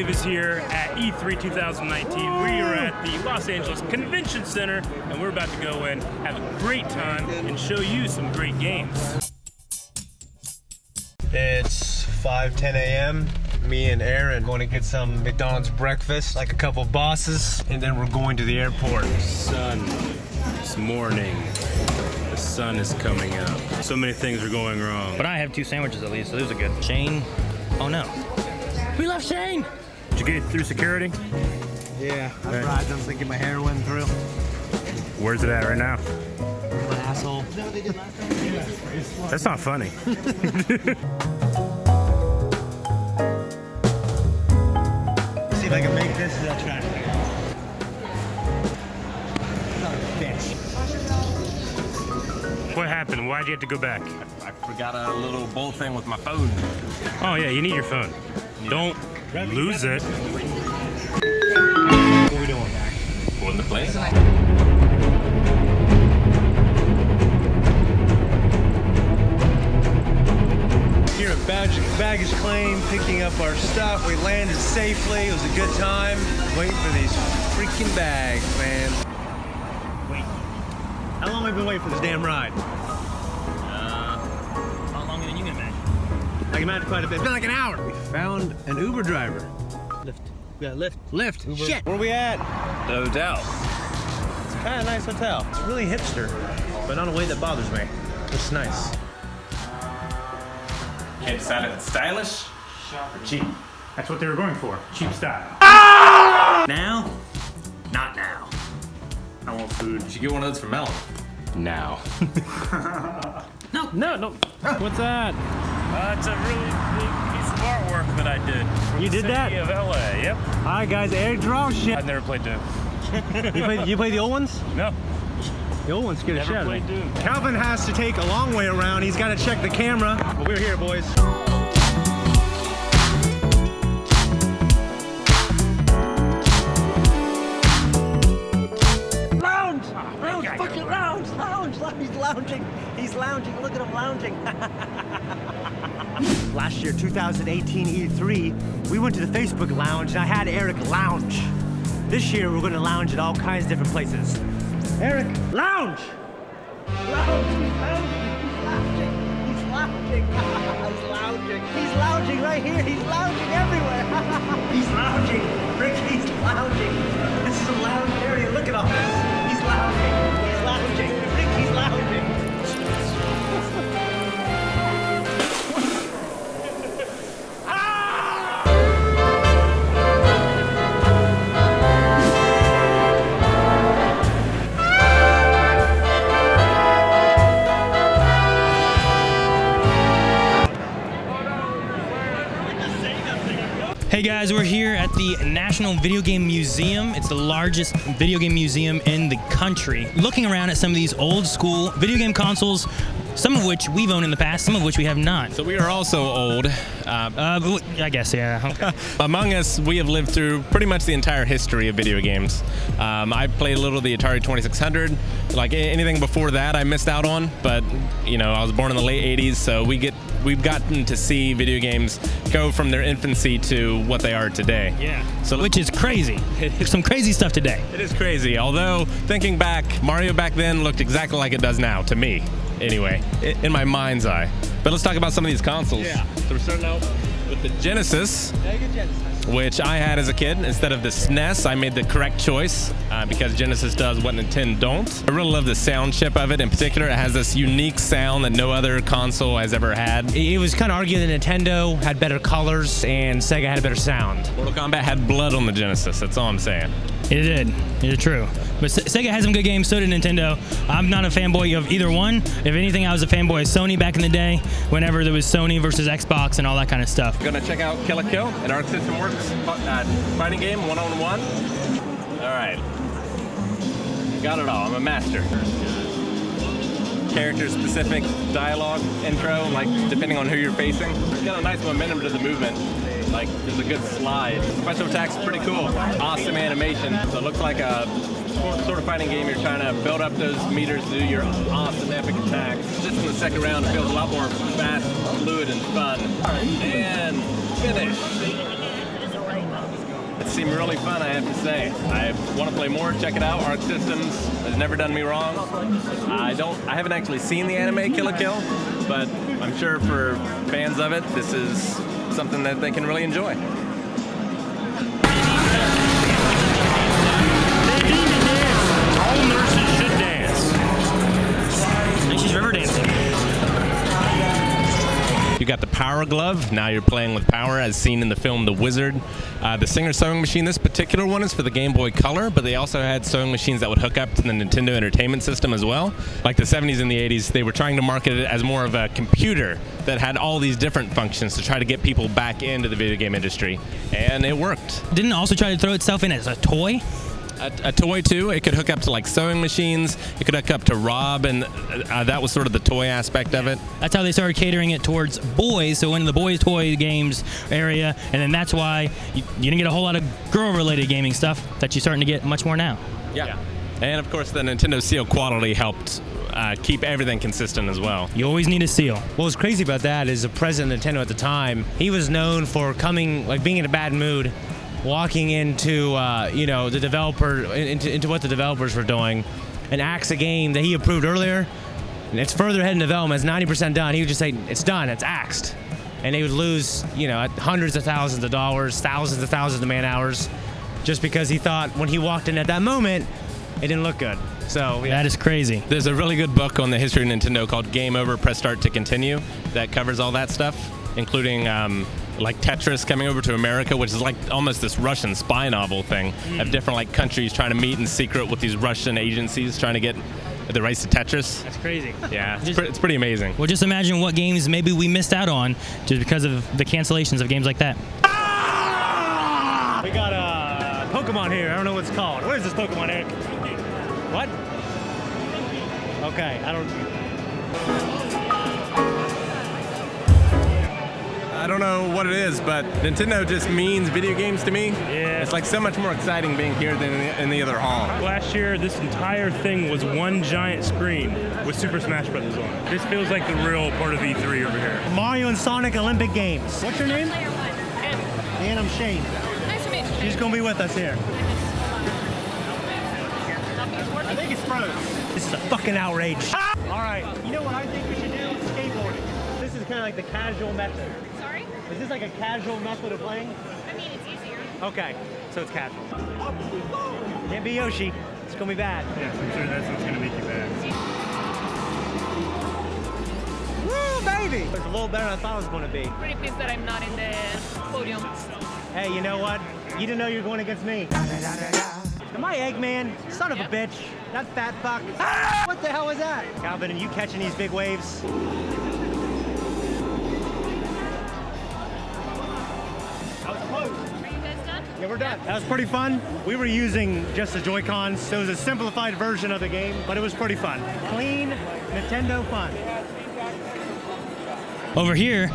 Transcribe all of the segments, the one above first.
Wave is here at E3 2019. We are at the Los Angeles Convention Center, and we're about to go in, have a great time, and show you some great games. It's 5:10 a.m. Me and Aaron going to get some McDonald's breakfast, like a couple bosses, and then we're going to the airport. Sun, this morning, the sun is coming up. So many things are going wrong. But I have 2 sandwiches at least, so those are good. Shane, oh no. We love Shane! Did you get it through security? Yeah, I bribed him thinking my hair went through. Where's it at right now? My asshole. That's not funny. See if I can make this attractive. What happened? Why'd you have to go back? I forgot a little bowl thing with my phone. Oh yeah, you need your phone. Don't lose it. What are we doing? Going to play? Here at baggage claim, picking up our stuff. We landed safely. It was a good time. Waiting for these freaking bags, man. Wait. How long have we been waiting for this damn ride? Not longer than you can imagine. I can imagine quite a bit. It's been like an hour. We found an Uber driver. Lyft. We got Lyft. Lyft. Uber. Shit. Where are we at? The hotel. It's kind of a nice hotel. It's really hipster, but not in a way that bothers me. It's nice. Can't decide if it's stylish or cheap. That's what they were going for. Cheap style. Now? Not now. I want food. You should get one of those for Mel. Now. No. What's that? It's a really big piece of artwork that I did. You did that? City of LA, yep. Alright guys, Eric draw shit. I've never played Doom. You play the old ones? No. The old ones scared the shit Never out of me. played Doom. Calvin has to take a long way around. He's got to check the camera. But we're here, boys. Lounge! Lounge! Fucking lounge! Lounge! He's lounging! He's lounging! Look at him lounging! Last year, 2018 E3, we went to the Facebook lounge and I had Eric lounge. This year, we're gonna lounge at all kinds of different places. Eric, lounge! Lounge! He's lounging! He's lounging! He's lounging! He's lounging! He's lounging right here! He's lounging everywhere! He's lounging! Rick, he's lounging! This is a lounge area. Look at all this! He's lounging! He's lounging! Rick, he's lounging! Hey guys, we're here at the National Video Game Museum. It's the largest video game museum in the country. Looking around at some of these old school video game consoles, some of which we've owned in the past, some of which we have not. So we are also old. I guess, yeah. Okay. Among us, we have lived through pretty much the entire history of video games. I played a little of the Atari 2600. Like anything before that, I missed out on. But you know, I was born in the late '80s, so we've gotten to see video games go from their infancy to what they are today. Yeah. So Which is crazy. Some crazy stuff today. it is crazy. Although thinking back, Mario back then looked exactly like it does now to me. Anyway, in my mind's eye. But let's talk about some of these consoles. Yeah. So we're starting out with the Genesis, which I had as a kid. Instead of the SNES, I made the correct choice because Genesis does what Nintendo don't. I really love the sound chip of it. In particular, it has this unique sound that no other console has ever had. It was kind of argued that Nintendo had better colors and Sega had a better sound. Mortal Kombat had blood on the Genesis. That's all I'm saying. It did. It is true. But Sega had some good games, so did Nintendo. I'm not a fanboy of either one. If anything, I was a fanboy of Sony back in the day, whenever there was Sony versus Xbox and all that kind of stuff. Gonna check out Kill la Kill, an Arc System Works fighting game, one-on-one. All right. Got it all. I'm a master. Character-specific dialogue intro, like depending on who you're facing. It's got a nice momentum to the movement. Like there's a good slide. Special attacks pretty cool. Awesome animation. So it looks like a sort of fighting game. You're trying to build up those meters to do your awesome epic attacks. Just in the second round, it feels a lot more fast, fluid, and fun. And finish. It seemed really fun, I have to say. I want to play more, check it out. Arc Systems has never done me wrong. I haven't actually seen the anime Kill la Kill, but I'm sure for fans of it, this is something that they can really enjoy. All nurses should dance. And she's river dancing. You got the power glove. Now you're playing with power as seen in the film The Wizard. The Singer sewing machine, this particular one is for the Game Boy Color, but they also had sewing machines that would hook up to the Nintendo Entertainment System as well. Like the 70s and the 80s, they were trying to market it as more of a computer that had all these different functions to try to get people back into the video game industry, and it worked. Didn't it also try to throw itself in as a toy? A toy too. It could hook up to like sewing machines. It could hook up to Rob, and that was sort of the toy aspect of it. That's how they started catering it towards boys, so in the boys' toy games area, and then that's why you didn't get a whole lot of girl-related gaming stuff that you're starting to get much more now. Yeah. And of course, the Nintendo seal quality helped keep everything consistent as well. You always need a seal. What was crazy about that is the president of Nintendo at the time, he was known for coming, like being in a bad mood, walking into, the developer, into what the developers were doing, and axe a game that he approved earlier, and it's further ahead in development, it's 90% done. He would just say, it's done, it's axed. And they would lose, hundreds of thousands of dollars, thousands of man hours, just because he thought when he walked in at that moment, it didn't look good. So That is crazy. There's a really good book on the history of Nintendo called Game Over, Press Start to Continue that covers all that stuff, including like Tetris coming over to America, which is like almost this Russian spy novel thing of different like countries trying to meet in secret with these Russian agencies trying to get the rights to Tetris. That's crazy. Yeah, it's pretty amazing. Well, just imagine what games maybe we missed out on just because of the cancellations of games like that. We got a Pokemon here. I don't know what it's called. What is this Pokemon, Eric? What? Okay, I don't know what it is, but Nintendo just means video games to me. Yeah. It's like so much more exciting being here than in the other hall. Last year, this entire thing was one giant screen with Super Smash Bros. On it. This feels like the real part of E3 over here. Mario and Sonic Olympic Games. What's your name? Player one. And I'm Shane. Nice to meet you. She's gonna be with us here. I think it's froze. This is a fucking outrage. All right, you know what I think we should do? Skateboarding. This is kind of like the casual method. Sorry? Is this like a casual method of playing? I mean, it's easier. Okay, so it's casual. Can't be Yoshi. It's gonna be bad. Yes, I'm sure that's what's gonna make you bad. Woo, baby! It's a little better than I thought it was gonna be. Pretty pleased that I'm not in the podium. Hey, you know what? You didn't know you were going against me. Am I Eggman? Son of a bitch. That fat fuck. What the hell was that? Calvin, are you catching these big waves? That was close. Are you guys done? Yeah, we're done. That was pretty fun. We were using just the Joy-Cons, so it was a simplified version of the game, but it was pretty fun. Clean, Nintendo fun. Over here,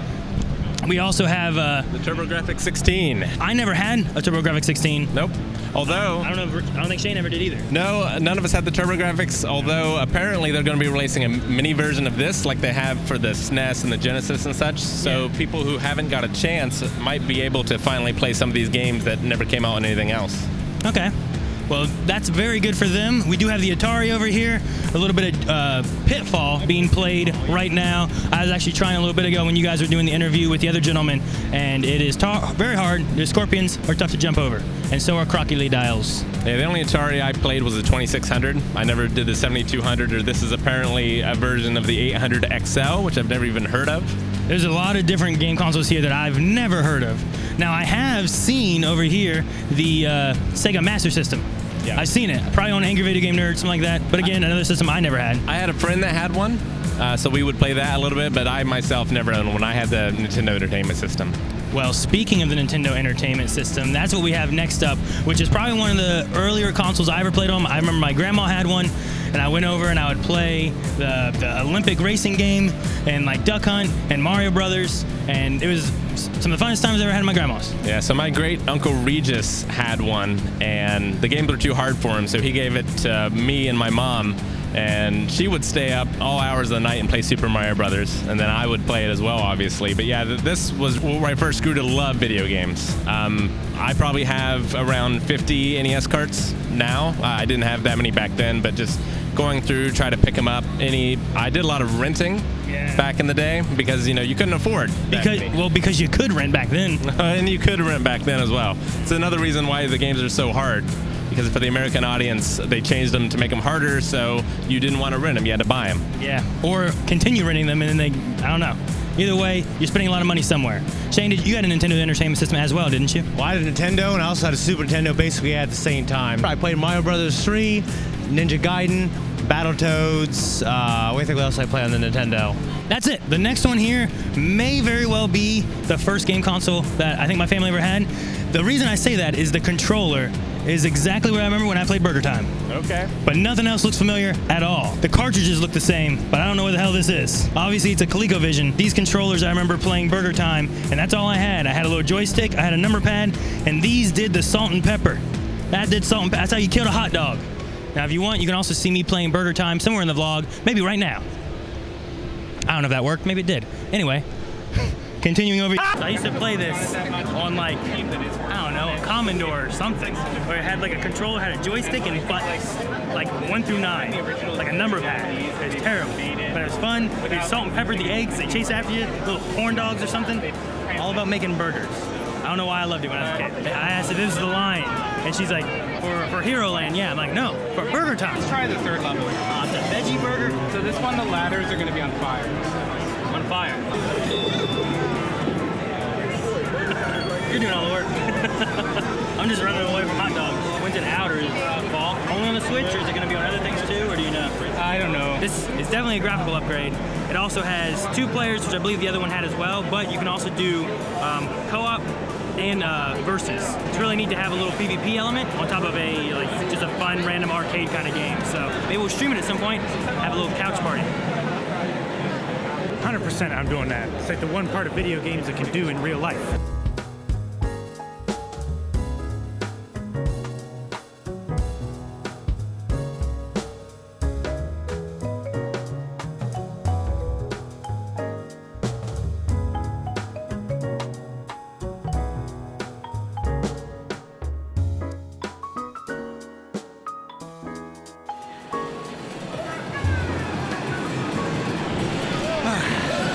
we also have The TurboGrafx 16. I never had a TurboGrafx 16. Nope. Although, I don't think Shane ever did either. no, none of us had the TurboGrafx, although apparently they're going to be releasing a mini version of this like they have for the SNES and the Genesis and such, so people who haven't got a chance might be able to finally play some of these games that never came out on anything else. Okay. Well, that's very good for them. We do have the Atari over here. A little bit of Pitfall being played right now. I was actually trying a little bit ago when you guys were doing the interview with the other gentleman, and it is very hard. The scorpions are tough to jump over, and so are Crocky Dials. Yeah, the only Atari I played was the 2600. I never did the 7200, or this is apparently a version of the 800 XL, which I've never even heard of. There's a lot of different game consoles here that I've never heard of. Now, I have seen over here the Sega Master System. Yeah. I've seen it. Probably on Angry Video Game Nerd, something like that. But again, another system I never had. I had a friend that had one, so we would play that a little bit, but I myself never owned one. I had the Nintendo Entertainment System. Well, speaking of the Nintendo Entertainment System, that's what we have next up, which is probably one of the earlier consoles I ever played on. I remember my grandma had one, and I went over and I would play the Olympic racing game and like Duck Hunt and Mario Brothers, and it was some of the funnest times I ever had at my grandma's. Yeah, so my great uncle Regis had one, and the games were too hard for him, so he gave it to me and my mom, and she would stay up all hours of the night and play Super Mario Brothers, and then I would play it as well, obviously. But yeah, this was where I first grew to love video games. I probably have around 50 NES carts now. I didn't have that many back then, but just going through, try to pick them up. I did a lot of renting back in the day because you couldn't afford because you could rent back then. And you could rent back then as well. It's another reason why the games are so hard, because for the American audience they changed them to make them harder, so you didn't want to rent them, you had to buy them. Yeah, or continue renting them, and then I don't know. Either way, you're spending a lot of money somewhere. Shane, you had a Nintendo Entertainment System as well, didn't you? Well, I had a Nintendo, and I also had a Super Nintendo basically at the same time. I played Mario Brothers 3, Ninja Gaiden, Battletoads. What else I play on the Nintendo? That's it. The next one here may very well be the first game console that I think my family ever had. The reason I say that is the controller is exactly what I remember when I played Burger Time. Okay. But nothing else looks familiar at all. The cartridges look the same, but I don't know what the hell this is. Obviously, it's a ColecoVision. These controllers, I remember playing Burger Time, and that's all I had. I had a little joystick, I had a number pad, and these did the salt and pepper. That did salt and pepper. That's how you killed a hot dog. Now, if you want, you can also see me playing Burger Time somewhere in the vlog, maybe right now. I don't know if that worked. Maybe it did. Anyway, continuing over. I used to play this on like, I don't know, a Commodore or something, where it had like a controller, had a joystick and buttons, like 1 through 9, like a number pad. It was terrible, but it was fun. You salt and pepper the eggs, they chase after you, little corn dogs or something. All about making burgers. I don't know why I loved it when I was a kid. I asked if this was the line, and she's like, for Hero Land, yeah. I'm like, no, for Burger Time. Let's try the third level. It's a veggie burger. So this one, the ladders are going to be on fire. On fire. You're doing all the work. I'm just running away from hot dogs. When's it out, or is it fall? Only on the Switch, or is it going to be on other things too, or do you know? I don't know. This is definitely a graphical upgrade. It also has 2 players, which I believe the other one had as well, but you can also do co-op and versus. It's really neat to have a little PvP element on top of just a fun random arcade kind of game. So maybe we'll stream it at some point, have a little couch party. 100% I'm doing that. It's like the one part of video games that can do in real life.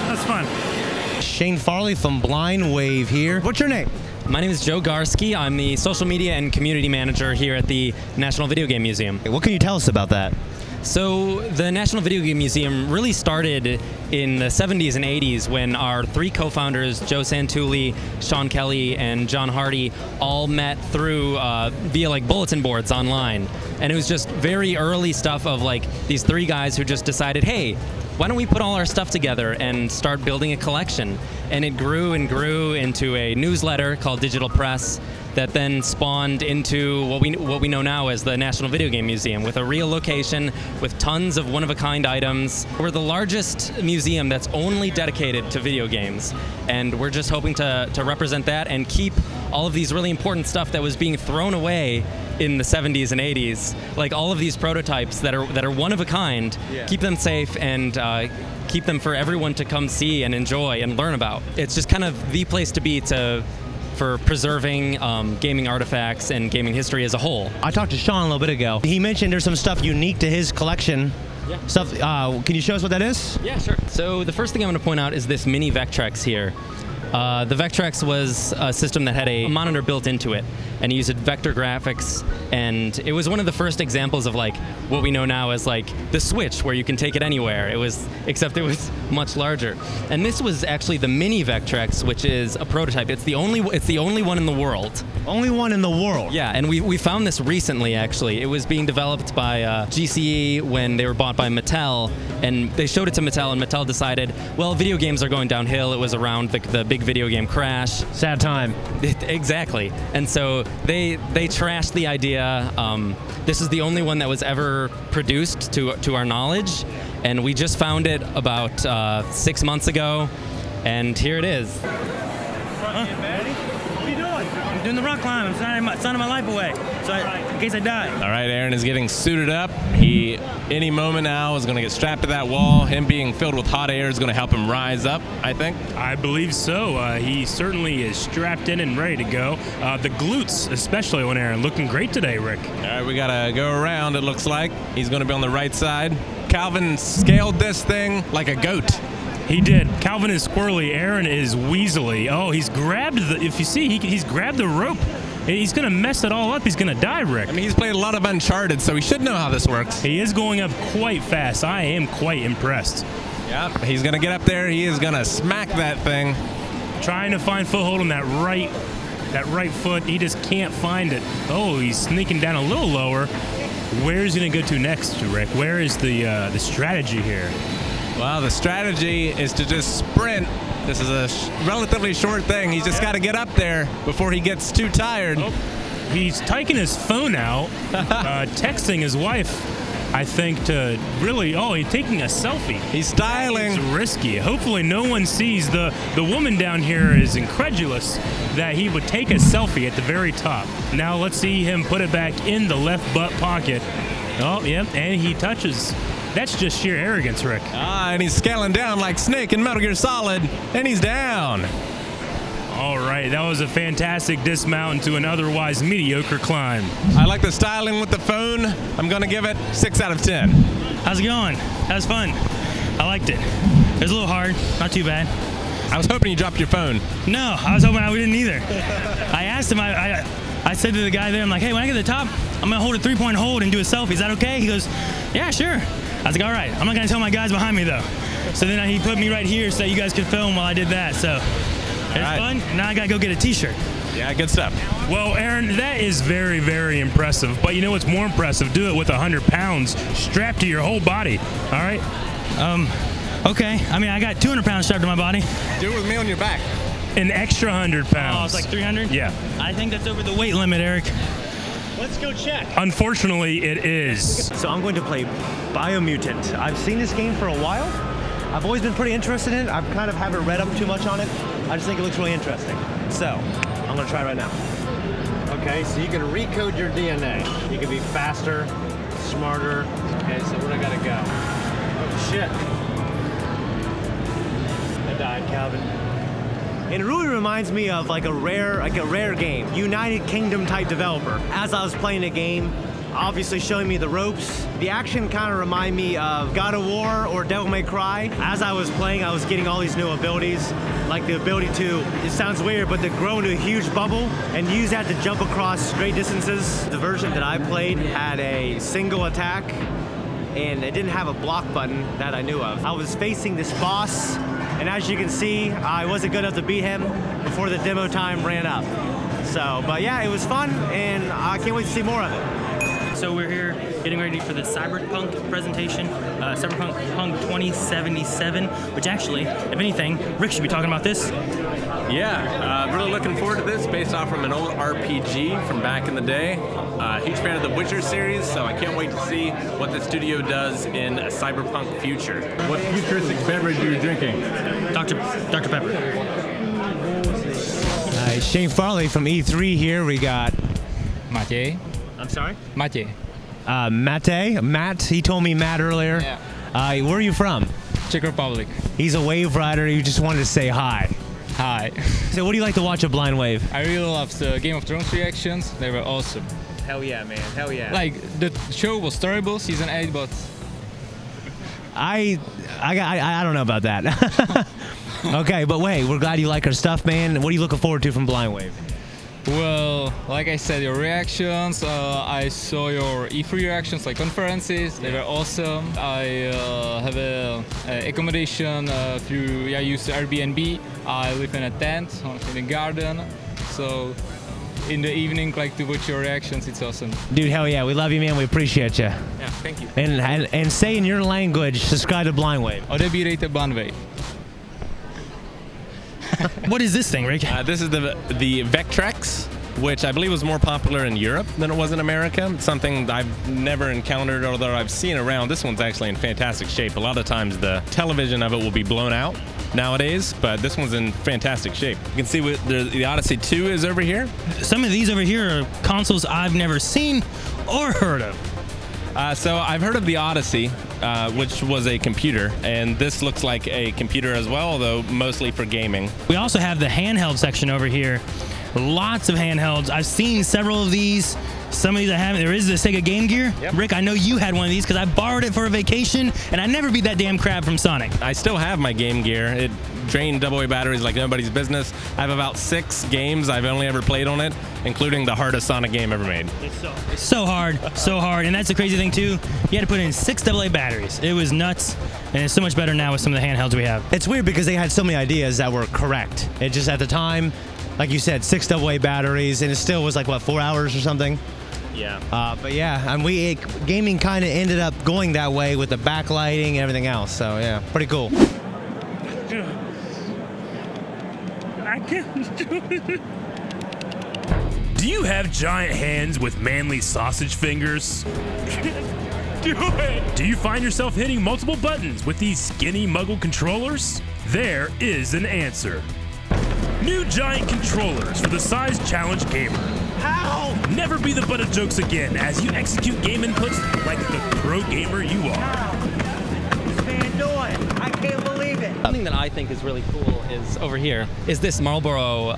That's fun. Shane Farley from Blind Wave here. What's your name? My name is Joe Garski. I'm the social media and community manager here at the National Video Game Museum. What can you tell us about that? So the National Video Game Museum really started in the 70s and 80s when our 3 co-founders, Joe Santulli, Sean Kelly, and John Hardy, all met through via like bulletin boards online. And it was just very early stuff of like these 3 guys who just decided, hey, why don't we put all our stuff together and start building a collection? And it grew and grew into a newsletter called Digital Press that then spawned into what we know now as the National Video Game Museum, with a real location, with tons of one-of-a-kind items. We're the largest museum that's only dedicated to video games, and we're just hoping to represent that and keep all of these really important stuff that was being thrown away in the 70s and 80s, like all of these prototypes that are one of a kind, keep them safe and keep them for everyone to come see and enjoy and learn about. It's just kind of the place to be for preserving gaming artifacts and gaming history as a whole. I talked to Sean a little bit ago. He mentioned there's some stuff unique to his collection. Yeah. Stuff. Can you show us what that is? Yeah, sure. So the first thing I'm going to point out is this mini Vectrex here. The Vectrex was a system that had a monitor built into it, and it used vector graphics, and it was one of the first examples of like what we know now as like the Switch, where you can take it anywhere. Except it was much larger. And this was actually the mini Vectrex, which is a prototype. It's the only one in the world. Only one in the world. Yeah, and we found this recently actually. It was being developed by GCE when they were bought by Mattel, and they showed it to Mattel, and Mattel decided, well, video games are going downhill. It was around the big video game crash. Sad time. Exactly. And so they trashed the idea. This is the only one that was ever produced to our knowledge, and we just found it about 6 months ago, and here it is. What are you doing? I'm doing the rock climb. I'm signing my life away, so in case I die. All right, Aaron is getting suited up. He, any moment now, is going to get strapped to that wall. Him being filled with hot air is going to help him rise up, I think. I believe so. He certainly is strapped in and ready to go. The glutes, especially on Aaron, looking great today, Rick. All right, we got to go around, it looks like. He's going to be on the right side. Calvin scaled this thing like a goat. He did. Calvin is squirrely. Aaron is weaselly. Oh, he's grabbed if you see, he's grabbed the rope. He's going to mess it all up. He's going to die, Rick. I mean, he's played a lot of Uncharted, so he should know how this works. He is going up quite fast. I am quite impressed. Yep, he's going to get up there. He is going to smack that thing. Trying to find foothold on that right foot. He just can't find it. Oh, he's sneaking down a little lower. Where is he going to go to next, Rick? Where is the strategy here? Well, the strategy is to just sprint. This is a relatively short thing. He's just got to get up there before he gets too tired. Oh, he's taking his phone out, texting his wife, I think, to really, he's taking a selfie. He's styling. It's risky. Hopefully no one sees. The woman down here is incredulous that he would take a selfie at the very top. Now let's see him put it back in the left butt pocket. Oh, yep, and he touches. That's just sheer arrogance, Rick. And he's scaling down like Snake in Metal Gear Solid, and he's down. All right, that was a fantastic dismount into an otherwise mediocre climb. I like the styling with the phone. I'm going to give it 6 out of 10. How's it going? That was fun. I liked it. It was a little hard, not too bad. I was hoping you dropped your phone. No, I was hoping we didn't either. I asked him, I said to the guy there, I'm like, hey, when I get to the top, I'm going to hold a 3-point hold and do a selfie. Is that okay? He goes, yeah, sure. I was like, all right. I'm not going to tell my guys behind me, though. So then he put me right here so you guys could film while I did that. So it was fun. Now I got to go get a T-shirt. Yeah, good stuff. Well, Aaron, that is very, very impressive. But you know what's more impressive? Do it with 100 pounds strapped to your whole body. All right? Okay. I mean, I got 200 pounds strapped to my body. Do it with me on your back. An extra 100 pounds. Oh, it's like 300? Yeah. I think that's over the weight limit, Eric. Let's go check. Unfortunately, it is. So I'm going to play Biomutant. I've seen this game for a while. I've always been pretty interested in it. I kind of haven't read up too much on it. I just think it looks really interesting. So I'm going to try it right now. Okay, so you can recode your DNA. You can be faster, smarter. Okay, so where do I got to go? Oh, shit. I died, Calvin. And it really reminds me of like a rare game, United Kingdom type developer. As I was playing the game, obviously showing me the ropes, the action kind of reminded me of God of War or Devil May Cry. As I was playing, I was getting all these new abilities, like the ability to, it sounds weird, but to grow into a huge bubble and use that to jump across great distances. The version that I played had a single attack, and it didn't have a block button that I knew of. I was facing this boss, and as you can see, I wasn't good enough to beat him before the demo time ran up. So, but yeah, it was fun, and I can't wait to see more of it. So we're here getting ready for the Cyberpunk presentation, Cyberpunk 2077, which actually, if anything, Rick should be talking about this. Yeah, really looking forward to this, based off from an old RPG from back in the day. Huge fan of the Witcher series, so I can't wait to see what the studio does in a cyberpunk future. What futuristic beverage are you drinking? Dr. Pepper. Shane Farley from E3 here. We got Matej. I'm sorry? Matej. Matt. He told me Matt earlier. Yeah. Where are you from? Czech Republic. He's a wave rider. You just wanted to say hi. Hi. So what do you like to watch a blind wave? I really loved the Game of Thrones reactions. They were awesome. Hell yeah, man. Hell yeah. Like, the show was terrible, season 8, but... I don't know about that. Okay, but wait, we're glad you like our stuff, man. What are you looking forward to from Blind Wave? Well, like I said, your reactions, I saw your E3 reactions, like conferences, they were awesome. I have a accommodation through, I use Airbnb. I live in a tent in a garden, so in the evening, like to watch your reactions, it's awesome. Dude, hell yeah, we love you, man. We appreciate you. Yeah, thank you. And say in your language, subscribe to Blind Wave. Odebírejte Blind Wave. What is this thing, Rick? This is the Vectrex, which I believe was more popular in Europe than it was in America. It's something I've never encountered, although I've seen around. This one's actually in fantastic shape. A lot of times the television of it will be blown out, nowadays, but this one's in fantastic shape. You can see what the Odyssey 2 is over here. Some of these over here are consoles I've never seen or heard of. So I've heard of the Odyssey, which was a computer, and this looks like a computer as well, although mostly for gaming. We also have the handheld section over here. Lots of handhelds. I've seen several of these. Some of these I haven't. There is the Sega Game Gear. Yep. Rick, I know you had one of these because I borrowed it for a vacation, and I never beat that damn crab from Sonic. I still have my Game Gear. It drained AA batteries like nobody's business. I have about 6 games I've only ever played on it, including the hardest Sonic game ever made. It's so hard, so hard. And that's the crazy thing, too. You had to put in 6 AA batteries. It was nuts, and it's so much better now with some of the handhelds we have. It's weird because they had so many ideas that were correct. It just at the time, like you said, 6 AA batteries, and it still was like, what, 4 hours or something? Yeah. But yeah, and gaming kind of ended up going that way with the backlighting and everything else. So yeah, pretty cool. I can't do it. Do you have giant hands with manly sausage fingers? Do it! Do you find yourself hitting multiple buttons with these skinny muggle controllers? There is an answer. New giant controllers for the size challenge gamer. How? Never be the butt of jokes again as you execute game inputs like the pro gamer you are. What's this man doing? I can't believe it. Something that I think is really cool is over here is this Marlboro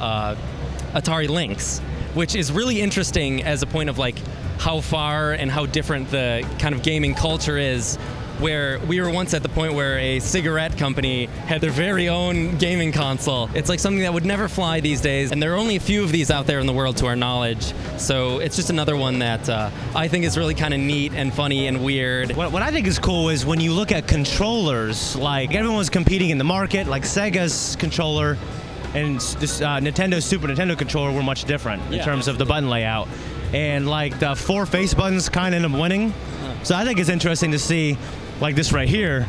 Atari Lynx, which is really interesting as a point of like how far and how different the kind of gaming culture is, where we were once at the point where a cigarette company had their very own gaming console. It's like something that would never fly these days, and there are only a few of these out there in the world to our knowledge. So it's just another one that I think is really kind of neat and funny and weird. What I think is cool is when you look at controllers, like everyone's competing in the market, like Sega's controller and this Nintendo Super Nintendo controller were much different in terms of the button layout. And like the 4 face buttons kind of end up winning. So I think it's interesting to see like this right here,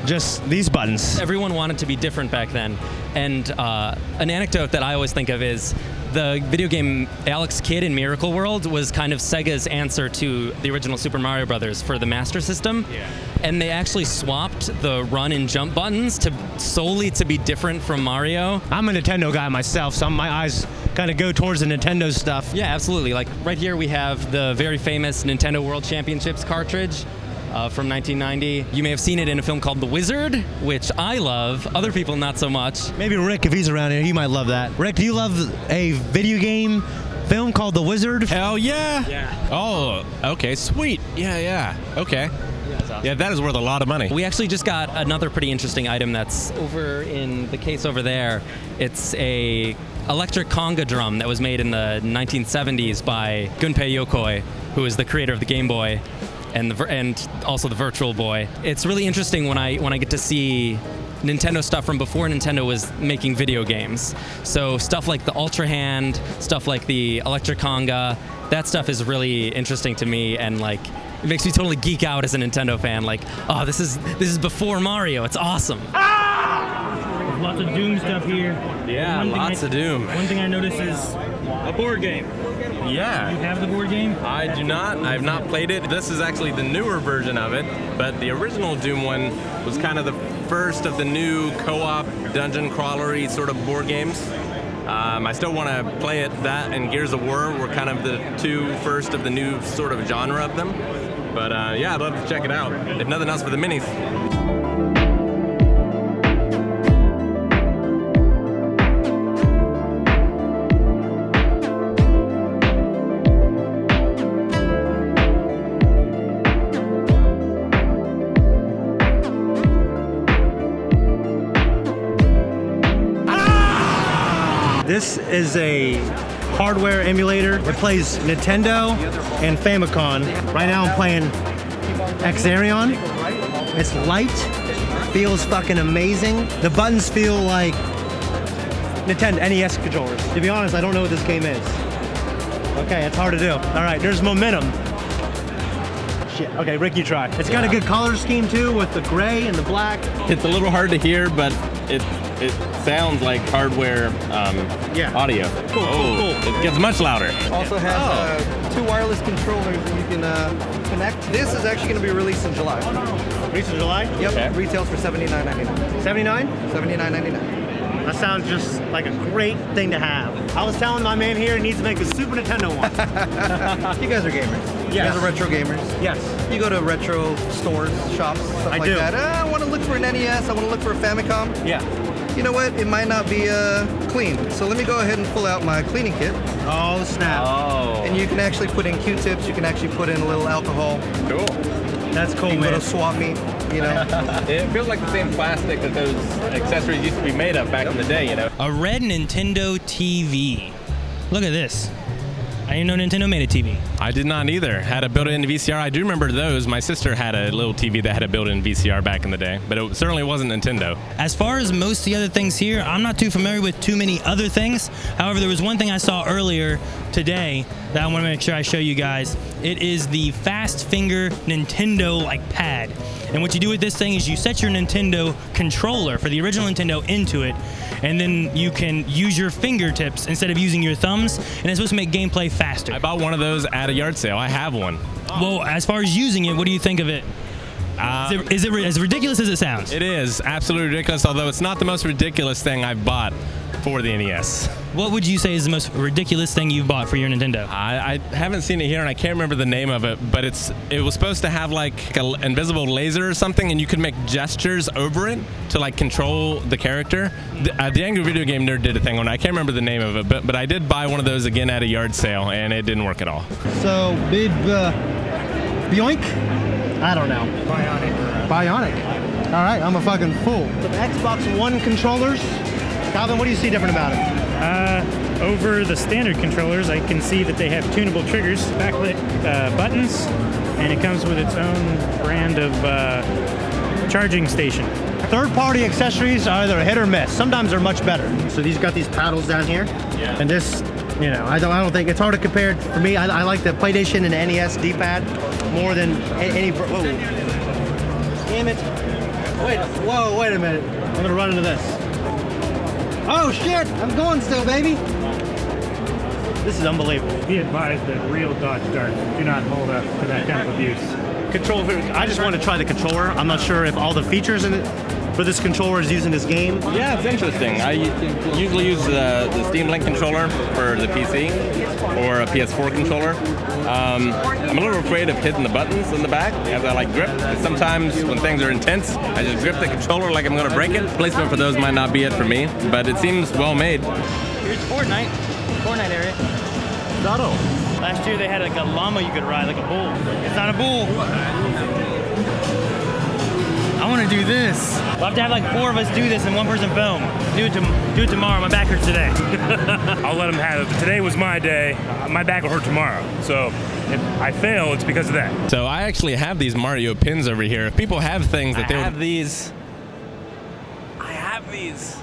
just these buttons. Everyone wanted to be different back then. And an anecdote that I always think of is the video game Alex Kidd in Miracle World was kind of Sega's answer to the original Super Mario Brothers for the Master System. Yeah. And they actually swapped the run and jump buttons solely to be different from Mario. I'm a Nintendo guy myself, so my eyes kind of go towards the Nintendo stuff. Yeah, absolutely. Like right here we have the very famous Nintendo World Championships cartridge. From 1990. You may have seen it in a film called The Wizard, which I love. Other people not so much. Maybe Rick, if he's around here, he might love that. Rick, do you love a video game film called The Wizard? Hell yeah. Yeah. Oh, okay, sweet. Yeah. Okay. Awesome. Yeah, that is worth a lot of money. We actually just got another pretty interesting item that's over in the case over there. It's a electric conga drum that was made in the 1970s by Gunpei Yokoi, who is the creator of the Game Boy and also the Virtual Boy. It's really interesting when I get to see Nintendo stuff from before Nintendo was making video games. So stuff like the Ultra Hand, stuff like the electric conga, that stuff is really interesting to me, and like it makes me totally geek out as a Nintendo fan. Like, oh, this is before Mario. It's awesome. Lots of Doom stuff here. Yeah, lots of Doom. One thing I noticed is a board game. Yeah. You have the board game? I do not. I have not played it. This is actually the newer version of it, but the original Doom one was kind of the first of the new co-op dungeon crawlery sort of board games. I still want to play it. That and Gears of War were kind of the 2 first of the new sort of genre of them. But yeah, I'd love to check it out. If nothing else, for the minis. This is a hardware emulator. It plays Nintendo and Famicom. Right now I'm playing Exarion. It's light, feels fucking amazing. The buttons feel like Nintendo NES controllers. To be honest, I don't know what this game is. Okay, it's hard to do. All right, there's momentum. Shit, okay, Rick, you try. It's got a good color scheme too with the gray and the black. It's a little hard to hear, but it sounds like hardware audio. Cool. It gets much louder. Also has 2 wireless controllers that you can connect. This is actually going to be released in July. Reese of July? Yep. Okay. Retails for $79.99. 79? $79.99. That sounds just like a great thing to have. I was telling my man here he needs to make a Super Nintendo one. You guys are gamers. You guys are retro gamers. Yes. You go to retro stores, shops, stuff I like do. that. I want to look for an NES. I want to look for a Famicom. Yeah. You know what? It might not be clean. So let me go ahead and pull out my cleaning kit. Oh, snap. Oh. And you can actually put in Q-tips. You can actually put in a little alcohol. Cool. That's cool, You can go man. to swap meet, you know. It feels like the same plastic that those accessories used to be made of back in the day, you know. A red Nintendo TV. Look at this. I didn't know Nintendo made a TV. I did not either. Had a built-in VCR. I do remember those. My sister had a little TV that had a built-in VCR back in the day, but it certainly wasn't Nintendo. As far as most of the other things here, I'm not too familiar with too many other things. However, there was one thing I saw earlier today that I want to make sure I show you guys. It is the Fast Finger Nintendo pad. And what you do with this thing is you set your Nintendo controller for the original Nintendo into it, and then you can use your fingertips instead of using your thumbs, and it's supposed to make gameplay faster. I bought one of those at a yard sale. I have one. Well, as far as using it, what do you think of it? Is it as ridiculous as it sounds? It is absolutely ridiculous, although it's not the most ridiculous thing I've bought for the NES. What would you say is the most ridiculous thing you've bought for your Nintendo? I haven't seen it here, and I can't remember the name of it, but it was supposed to have like an invisible laser or something, and you could make gestures over it to control the character. The Angry Video Game Nerd did a thing on it. I can't remember the name of it, but I did buy one of those again at a yard sale, and it didn't work at all. So, big Bioink? I don't know. Bionic. All right, I'm a fucking fool. The Xbox One controllers. Calvin, what do you see different about it? Over the standard controllers, I can see that they have tunable triggers, backlit buttons, and it comes with its own brand of charging station. Third-party accessories are either a hit or miss. Sometimes they're much better. So these got these paddles down here, and this, I don't think it's hard to compare. For me, I like the PlayStation and the NES D-pad more than any. Whoa. Damn it! Wait a minute. I'm gonna run into this. Oh shit! I'm going still, baby. This is unbelievable. Be advised that real Dodge darts do not hold up to that kind of abuse. Controller. I just want to try the controller. I'm not sure if all the features in it for this controller is used in this game. Yeah, it's interesting. I usually use the Steam Link controller for the PC or a PS4 controller. I'm a little afraid of hitting the buttons in the back as I grip. Sometimes when things are intense, I just grip the controller like I'm going to break it. Placement for those might not be it for me, but it seems well made. Here's Fortnite area. Auto. Last year they had a llama you could ride, like a bull. It's not a bull. I want to do this. We'll have to have 4 of us do this and one person film. Do it tomorrow. My back hurts today. I'll let them have it. Today was my day. My back will hurt tomorrow. So if I fail, it's because of that. So I actually have these Mario pins over here. If people have things that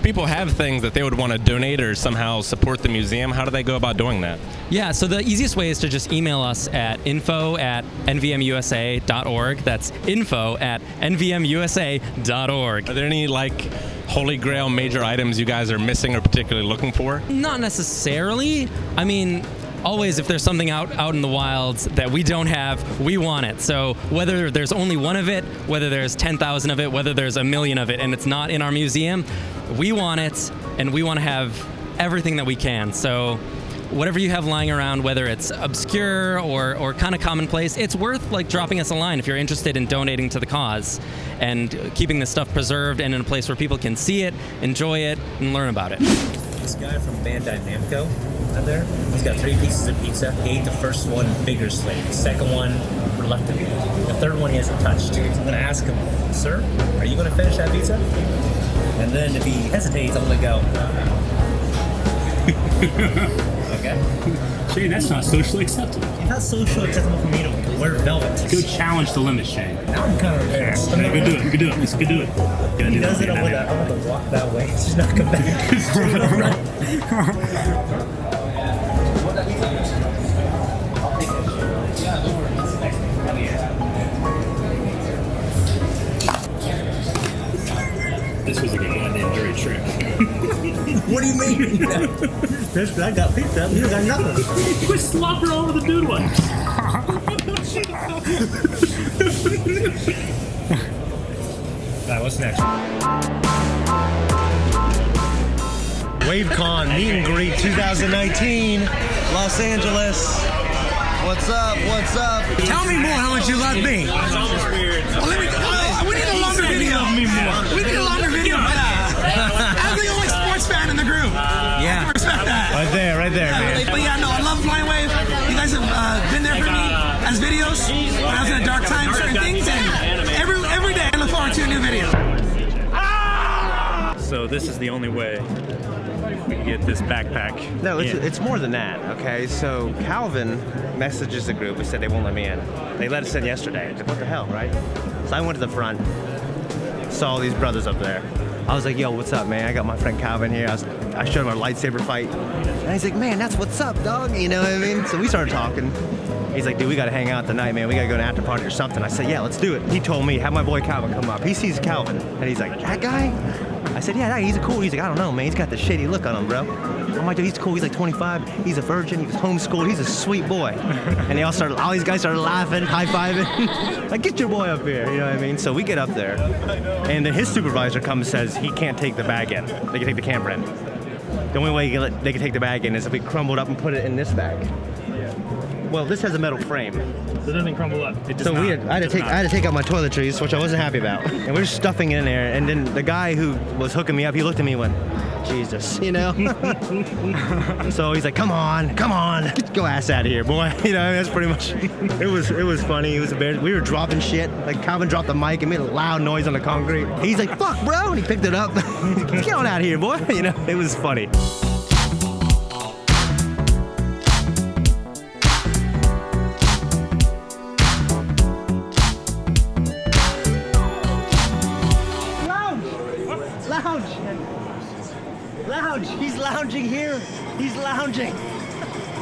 people have things that they would want to donate or somehow support the museum, how do they go about doing that? Yeah, so the easiest way is to just email us at info@nvmusa.org. That's info@nvmusa.org. Are there any holy grail major items you guys are missing or particularly looking for? Not necessarily. I mean, always if there's something out in the wilds that we don't have, we want it. So whether there's only one of it, whether there's 10,000 of it, whether there's 1 million of it and it's not in our museum, we want it, and we want to have everything that we can. So whatever you have lying around, whether it's obscure or kind of commonplace, it's worth dropping us a line if you're interested in donating to the cause and keeping this stuff preserved and in a place where people can see it, enjoy it, and learn about it. This guy from Bandai Namco out there, he's got 3 pieces of pizza. He ate the first one vigorously, the second one reluctantly, the third one he hasn't touched. So I'm gonna ask him, sir, are you gonna finish that pizza? And then if he hesitates, I'm gonna go. Okay? Shane, that's not socially acceptable. It's not socially acceptable for me to wear velvet. Go challenge the limit, Shane. Now I'm kind of embarrassed. You can do it. You can do it. You can do it. He does it, I'm gonna walk that way. He's just not come back. This was a goddamn dirty trick. What do you mean? This guy got pizza, you got nothing. Quit slopping all over the dude one. right, what's next? WaveCon Meet and Greet 2019, Los Angeles. What's up? What's up? Tell me more how much you love me. Well, we need a longer video. We need a longer video for that. I'm the only sports fan in the group. Yeah. I respect that. Right there, man. But yeah, no, I love Flying Wave. You guys have been there for me as videos when I was in a dark time, certain things, and every day I look forward to a new video. So this is the only way we can get this backpack. No, in. it's more than that, okay? So Calvin messages the group and said they won't let me in. They let us in yesterday. I was like, what the hell, right? So I went to the front, saw all these brothers up there. I was like, yo, what's up, man? I got my friend Calvin here. I showed him our lightsaber fight. And he's like, man, that's what's up, dog. You know what I mean? So we started talking. He's like, dude, we gotta hang out tonight, man. We gotta go to an after party or something. I said, yeah, let's do it. He told me, have my boy Calvin come up. He sees Calvin, and he's like, that guy? I said, yeah, he's cool. He's like, I don't know, man. He's got the shady look on him, bro. I'm like, dude, he's cool. He's like 25. He's a virgin. He was homeschooled. He's a sweet boy. And all these guys started laughing, high-fiving. Like, get your boy up here. You know what I mean? So we get up there, and then his supervisor comes and says he can't take the bag in. They can take the camera in. The only way they can take the bag in is if we crumbled up and put it in this bag. Well, this has a metal frame. So it doesn't crumble up. It does So not. I had to take out my toiletries, which I wasn't happy about. And we were stuffing it in there, and then the guy who was hooking me up, he looked at me and went, Jesus, you know? So he's like, come on, go ass out of here, boy. You know, that's pretty much, it was funny. It was embarrassing. We were dropping shit. Like, Calvin dropped the mic and made a loud noise on the concrete. He's like, fuck, bro, and he picked it up. Get on out of here, boy. You know, it was funny. Lounge. He's lounging here. He's lounging.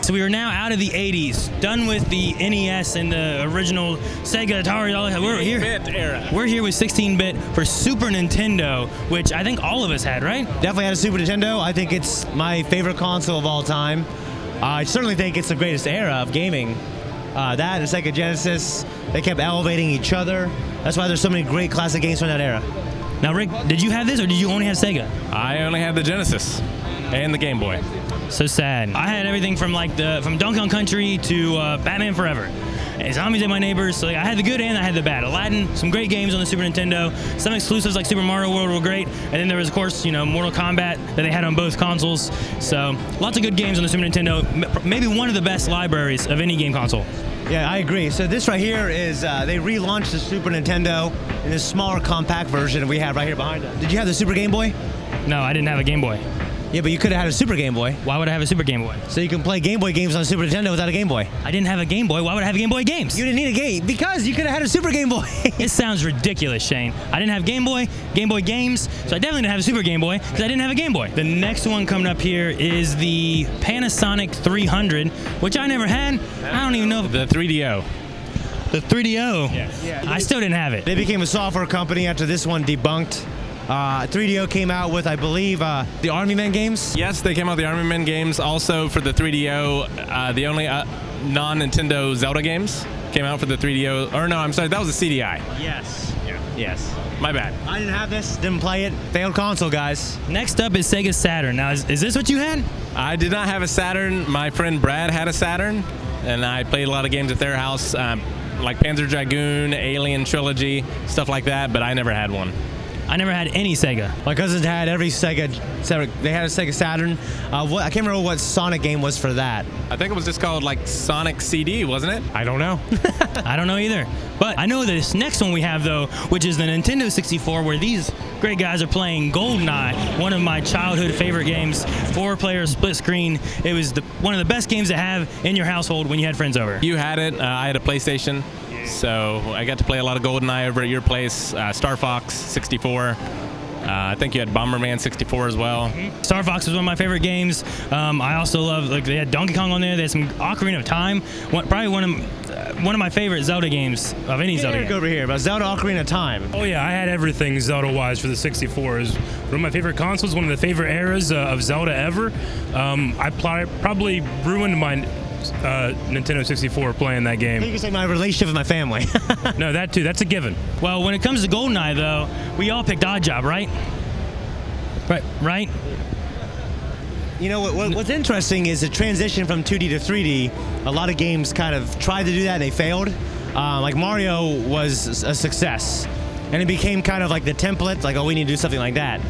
So we are now out of the 80s, done with the NES and the original Sega, Atari, all that. We're here. Era. We're here with 16-bit for Super Nintendo, which I think all of us had, right? Definitely had a Super Nintendo. I think it's my favorite console of all time. I certainly think it's the greatest era of gaming. That and Sega Genesis, they kept elevating each other. That's why there's so many great classic games from that era. Now, Rick, did you have this or did you only have Sega? I only had the Genesis and the Game Boy. So sad. I had everything from from Donkey Kong Country to Batman Forever. And Zombies Ate My Neighbors. So I had the good and I had the bad. Aladdin, some great games on the Super Nintendo. Some exclusives like Super Mario World were great. And then there was, of course, Mortal Kombat that they had on both consoles. So lots of good games on the Super Nintendo. Maybe one of the best libraries of any game console. Yeah, I agree. So this right here is, they relaunched the Super Nintendo in this smaller compact version we have right here behind us. Did you have the Super Game Boy? No, I didn't have a Game Boy. Yeah, but you could have had a Super Game Boy. Why would I have a Super Game Boy? So you can play Game Boy games on a Super Nintendo without a Game Boy. I didn't have a Game Boy. Why would I have Game Boy games? You didn't need a game because you could have had a Super Game Boy. It sounds ridiculous, Shane. I didn't have Game Boy games, so I definitely didn't have a Super Game Boy because I didn't have a Game Boy. The next one coming up here is the Panasonic 300, which I never had. I don't even know if The 3DO. the 3DO. Yes. Yeah, I still didn't have it. They became a software company after this one debunked. 3DO came out with, I believe, the Army Men games. Yes, they came out with the Army Men games. Also for the 3DO, the only non-Nintendo Zelda games came out for the 3DO. Or no, I'm sorry, that was a CDI. Yes. Yeah. Yes. My bad. I didn't have this, didn't play it. Failed console, guys. Next up is Sega Saturn. Now, is this what you had? I did not have a Saturn. My friend Brad had a Saturn, and I played a lot of games at their house, like Panzer Dragoon, Alien Trilogy, stuff like that, but I never had one. I never had any Sega. My cousins had every Sega. They had a Sega Saturn. I can't remember what Sonic game was for that. I think it was just called like Sonic CD, wasn't it? I don't know. I don't know either. But I know this next one we have, though, which is the Nintendo 64, where these great guys are playing GoldenEye, one of my childhood favorite games, 4-player split screen. It was one of the best games to have in your household when you had friends over. You had it. I had a PlayStation. So I got to play a lot of GoldenEye over at your place. Star Fox 64. I think you had Bomberman 64 as well. Star Fox was one of my favorite games. I also love, they had Donkey Kong on there. They had some Ocarina of Time. Probably one of my favorite Zelda games of any Zelda game. Over here about Zelda Ocarina of Time. Oh yeah, I had everything Zelda-wise for the 64. Is one of my favorite consoles, one of the favorite eras of Zelda ever. I probably ruined my Nintendo 64 playing that game. You can say my relationship with my family. No, that too. That's a given. Well, when it comes to GoldenEye, though, we all picked Oddjob, right? Right? You know, what's interesting is the transition from 2D to 3D. A lot of games kind of tried to do that and they failed. Like Mario was a success. And it became kind of like the template, like, oh, we need to do something like that.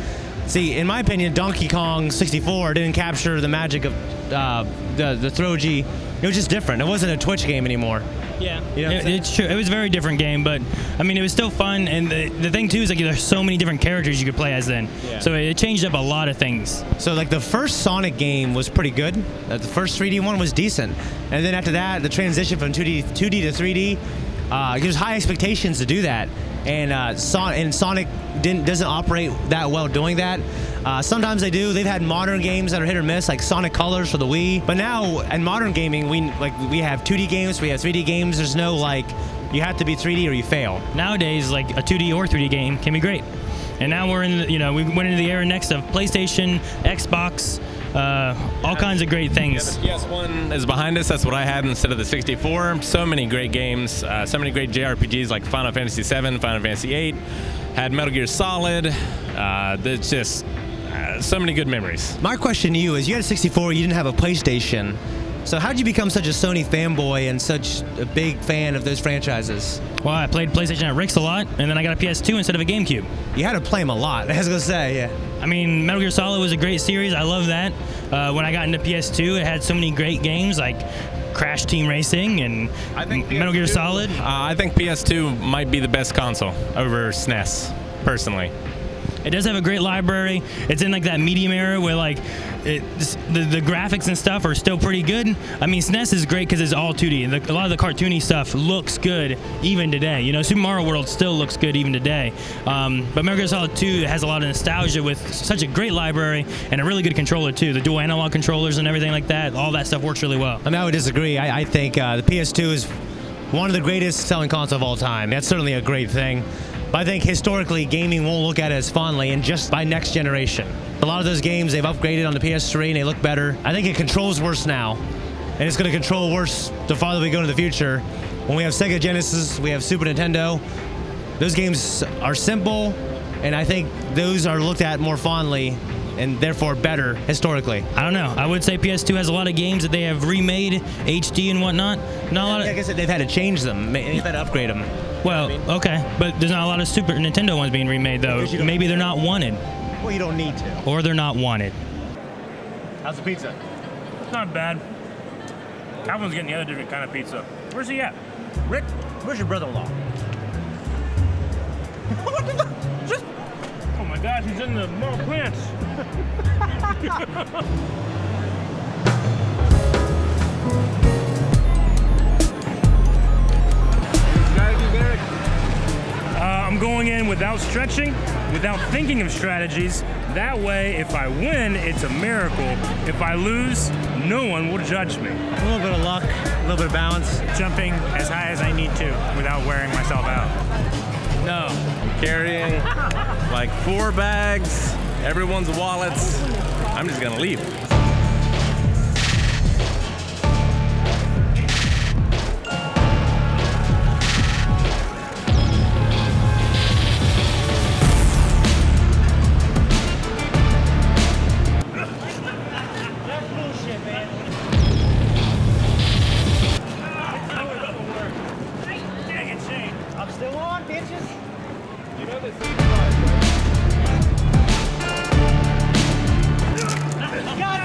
See, in my opinion, Donkey Kong 64 didn't capture the magic of the throw G. It was just different. It wasn't a Twitch game anymore. Yeah, you know it's true. It was a very different game, but I mean, it was still fun. And the thing too is like there's so many different characters you could play as then. Yeah. So it changed up a lot of things. So like the first Sonic game was pretty good. The first 3D one was decent, and then after that, the transition from 2D to 3D, there's high expectations to do that. And Sonic doesn't operate that well doing that. Sometimes they do. They've had modern games that are hit or miss, like Sonic Colors for the Wii. But now in modern gaming, we have 2D games, we have 3D games. There's no like you have to be 3D or you fail. Nowadays, like a 2D or 3D game can be great. And now we're in, we went into the era next of PlayStation, Xbox. All kinds of great things. Yeah, the PS1 is behind us. That's what I had instead of the 64. So many great games. So many great JRPGs like Final Fantasy VII, Final Fantasy VIII. Had Metal Gear Solid. It's just so many good memories. My question to you is, you had a 64, you didn't have a PlayStation. So how did you become such a Sony fanboy and such a big fan of those franchises? Well, I played PlayStation at Rick's a lot, and then I got a PS2 instead of a GameCube. You had to play them a lot, I was going to say, yeah. I mean, Metal Gear Solid was a great series. I love that. When I got into PS2, it had so many great games like Crash Team Racing and Metal Gear Solid. I think PS2 might be the best console over SNES, personally. It does have a great library. It's in like that medium era where like the graphics and stuff are still pretty good. I mean, SNES is great because it's all 2D. A lot of the cartoony stuff looks good even today. Super Mario World still looks good even today. But Metal Gear Solid 2 has a lot of nostalgia with such a great library and a really good controller too. The dual analog controllers and everything like that. All that stuff works really well. I mean, I would disagree. I think the PS2 is one of the greatest selling consoles of all time. That's certainly a great thing. But I think historically, gaming won't look at it as fondly, and just by next generation. A lot of those games, they've upgraded on the PS3 and they look better. I think it controls worse now, and it's going to control worse the farther we go into the future. When we have Sega Genesis, we have Super Nintendo, those games are simple, and I think those are looked at more fondly and therefore better historically. I don't know. I would say PS2 has a lot of games that they have remade, HD and whatnot. Not a lot of. Like I said, they've had to change them. They've had to upgrade them. Well, okay, but there's not a lot of Super Nintendo ones being remade though. Maybe they're not wanted. Well, you don't need to. Or they're not wanted. How's the pizza? It's not bad. Calvin's getting the other different kind of pizza. Where's he at? Rick, where's your brother-in-law? What the? Just. Oh my gosh, he's in the mall plants. I'm going in without stretching, without thinking of strategies. That way, if I win, it's a miracle. If I lose, no one will judge me. A little bit of luck, a little bit of balance. Jumping as high as I need to without wearing myself out. No. Carrying like 4 bags, everyone's wallets. I'm just gonna leave. God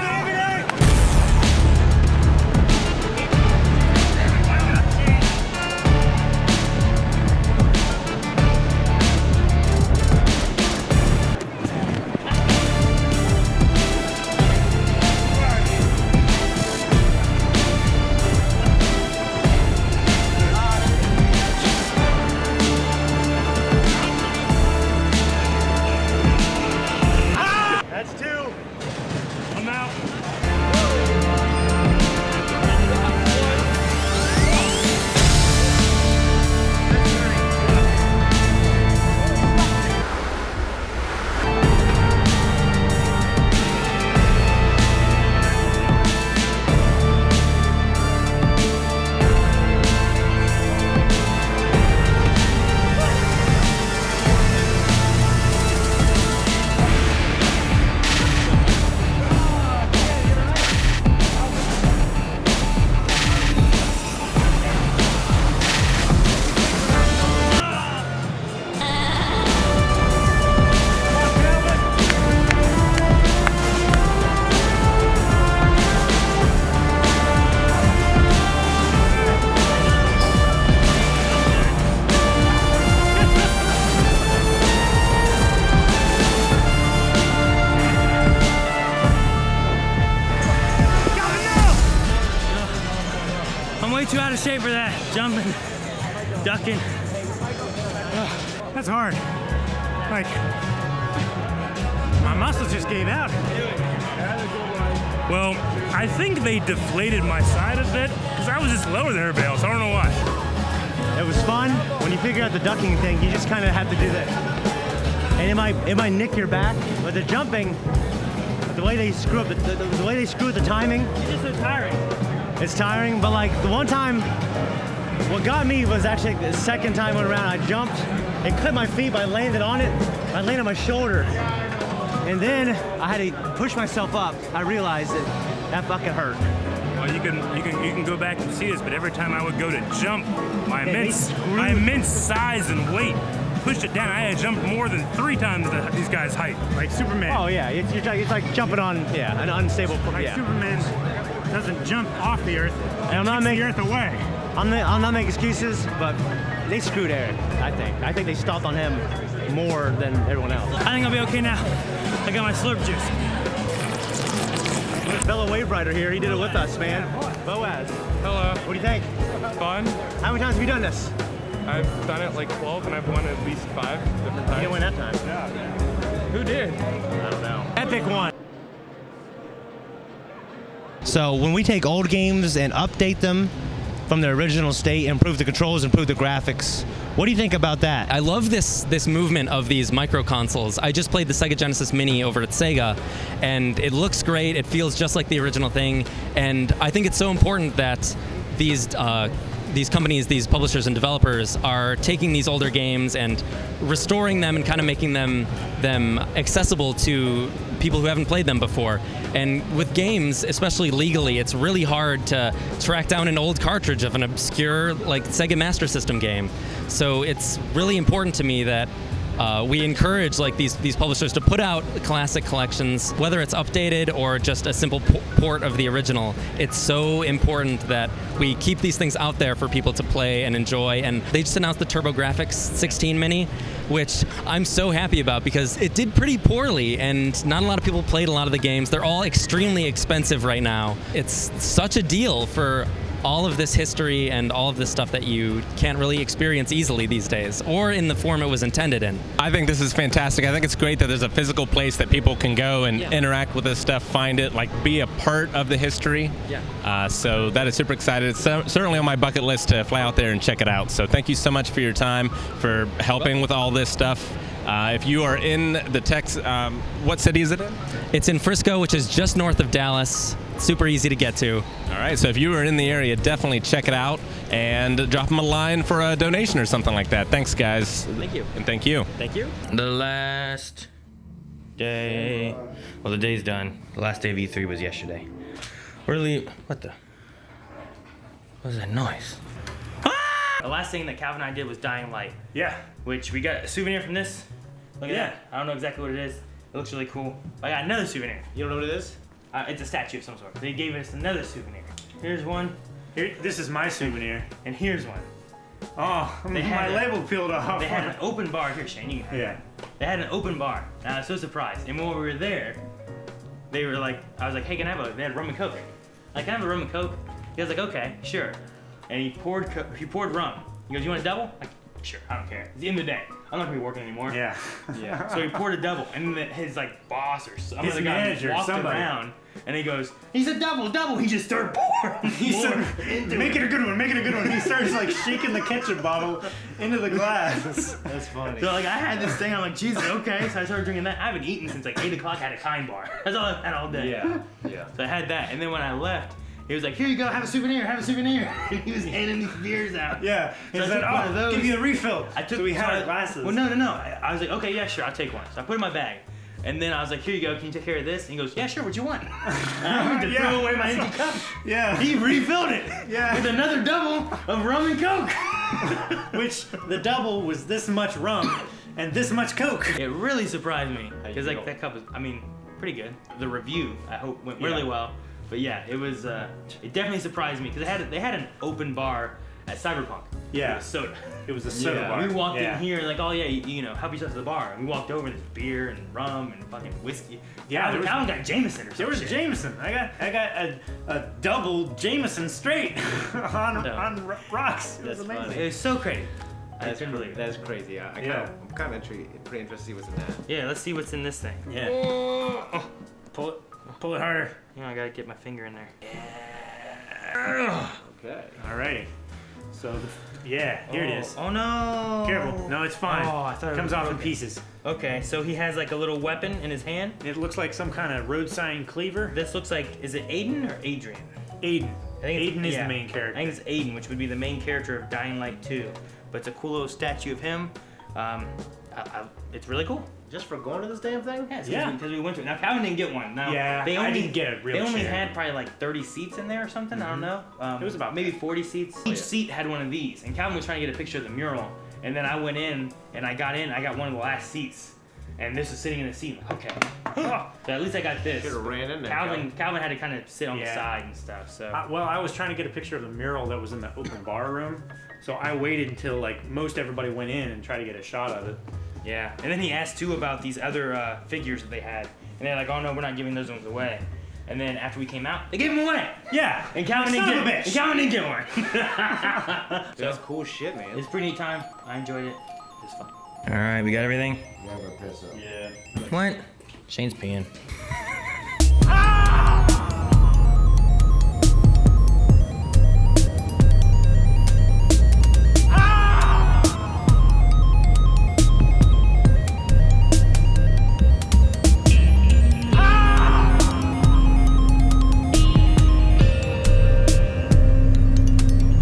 too out of shape for that. Jumping, ducking. That's hard. Like, my muscles just gave out. Well, I think they deflated my side a bit because I was just lower than everybody else. I don't know why. It was fun. When you figure out the ducking thing, you just kind of have to do this. And it might nick your back, but the jumping, the way they screw up the way they screw up the timing. It's just so tiring. It's tiring, but like the one time, what got me was actually the second time I went around, I jumped and clipped my feet, but I landed on it. I landed on my shoulder. And then I had to push myself up. I realized that fucking hurt. Well, you can go back and see this, but every time I would go to jump, my immense size and weight pushed it down. I had jumped more than 3 times these guys' height, like Superman. Oh yeah, it's like jumping on an unstable. Like Superman doesn't jump off the earth. And I'm not making the earth away. I'm not making excuses, but they screwed Eric. I think they stomped on him more than everyone else. I think I'll be okay now. I got my slurp juice. Fellow wave rider here, he did it with us, man. Boaz. Hello. What do you think? Fun. How many times have you done this? I've done it like 12 and I've won at least 5 different times. You didn't win that time. Yeah. Who did? I don't know. Epic one. So when we take old games and update them from their original state, improve the controls, improve the graphics, what do you think about that? I love this movement of these micro consoles. I just played the Sega Genesis Mini over at Sega, and it looks great. It feels just like the original thing, and I think it's so important that these companies, these publishers and developers are taking these older games and restoring them and kind of making them accessible to people who haven't played them before. And with games, especially legally, it's really hard to track down an old cartridge of an obscure like Sega Master System game. So it's really important to me that we encourage like these publishers to put out classic collections, whether it's updated or just a simple port of the original. It's so important that we keep these things out there for people to play and enjoy. And they just announced the TurboGrafx 16 Mini, which I'm so happy about because it did pretty poorly and not a lot of people played a lot of the games. They're all extremely expensive right now. It's such a deal for all of this history and all of this stuff that you can't really experience easily these days, or in the form it was intended in. I think this is fantastic. I think it's great that there's a physical place that people can go and interact with this stuff, find it, like be a part of the history. Yeah. So that is super excited. It's certainly on my bucket list to fly out there and check it out. So thank you so much for your time, for helping with all this stuff. If you are in the Texas, what city is it in? It's in Frisco, which is just north of Dallas. Super easy to get to. All right, so if you are in the area, definitely check it out and drop them a line for a donation or something like that. Thanks, guys. Thank you. And thank you. Thank you. The last day, well, the day's done. The last day of E3 was yesterday. Really, what was that noise? The last thing that Calvin and I did was Dying Light. Yeah. Which we got a souvenir from this. Look at that. I don't know exactly what it is. It looks really cool. I got another souvenir. You don't know what it is? It's a statue of some sort. They gave us another souvenir. Here's one. Here, this is my souvenir. And here's one. Oh, my label peeled off. They had an open bar. Here, Shane, you can have it. They had an open bar. And I was so surprised. And when we were there, they were like, I was like, hey, can I have they had rum and coke. Like, can I have a rum and coke? He was like, okay, sure. And he poured rum. He goes, you want a double? Like, sure, I don't care. It's the end of the day. I'm not gonna be working anymore. Yeah. So he poured a double, and then his like boss or some his other guy manager, walked around, and he goes, he said double. He just started pouring. He said, make it a good one, make it a good one. He starts like shaking the ketchup bottle into the glass. That's funny. So like I had this thing, I'm like, Jesus, okay. So I started drinking that. I haven't eaten since like 8 o'clock. I had a Kind bar. That's all I've had all day. Yeah. So I had that, and then when I left, he was like, here you go, have a souvenir. And he was handing these beers out. Yeah. So He I said, took one of those. give you a refill. So we had our glasses. Well, no. I was like, okay, yeah, sure, I'll take one. So I put it in my bag. And then I was like, here you go, can you take care of this? And he goes, yeah, sure, what you want? And I went to throw away my empty cup. Yeah. He refilled it. Yeah. With another double of rum and coke. Which the double was this much rum and this much coke. It really surprised me. Because like that cup was, pretty good. The review, I hope, went really well. But yeah, it was. It definitely surprised me because they had an open bar at Cyberpunk, Yeah. Soda. It was a soda Yeah. bar. We walked Yeah. in here like, oh yeah, you know, help yourself to the bar. And we walked over, there's beer and rum and fucking whiskey. Yeah, there was- Calvin got Jameson or something. There was Jameson. I got a double Jameson straight on rocks. It was That's amazing. funny. It was so crazy. That's crazy. That's crazy. I'm kind of pretty interested to see what's in that. Yeah, let's see what's in this thing. Yeah. Oh. Pull it harder. You know, I gotta get my finger in there. Okay. Alrighty. So, here it is. Oh no! Careful. No, it's fine. Oh, I thought it Comes was off in broken. pieces. Okay, so he has like a little weapon in his hand. It looks like some kind of road sign cleaver. This looks like, is it Aiden or Adrian? Aiden. I think Aiden is the main I character. think it's Aiden, which would be the main character of Dying Light 2. But it's a cool little statue of him. It's really cool. Just for going to this damn thing? Yeah, because we went to it. Now Calvin didn't get one. Now Yeah, they I only didn't get a real They only chair. had probably like 30 seats in there or something. I don't know. It was about maybe 40 seats. Each seat had one of these, and Calvin was trying to get a picture of the mural. And then I went in, and I got one of the last seats, and this was sitting in the seat. Like, okay, so at least I got this. Should've ran in there, Calvin had to kind of sit on the Yeah. side and stuff. So Well, I was trying to get a picture of the mural that was in the open bar room, so I waited until like most everybody went in and tried to get a shot of it. yeah, and then he asked too about these other figures that they had, and they're like, "Oh no, we're not giving those ones away." And then after we came out, they gave them away. Yeah, And Calvin Son didn't of a get bitch. And Calvin didn't get one. That's cool shit, man. It's a pretty neat time. I enjoyed it. It was fun. All right, we got everything. Yeah. What? Shane's peeing.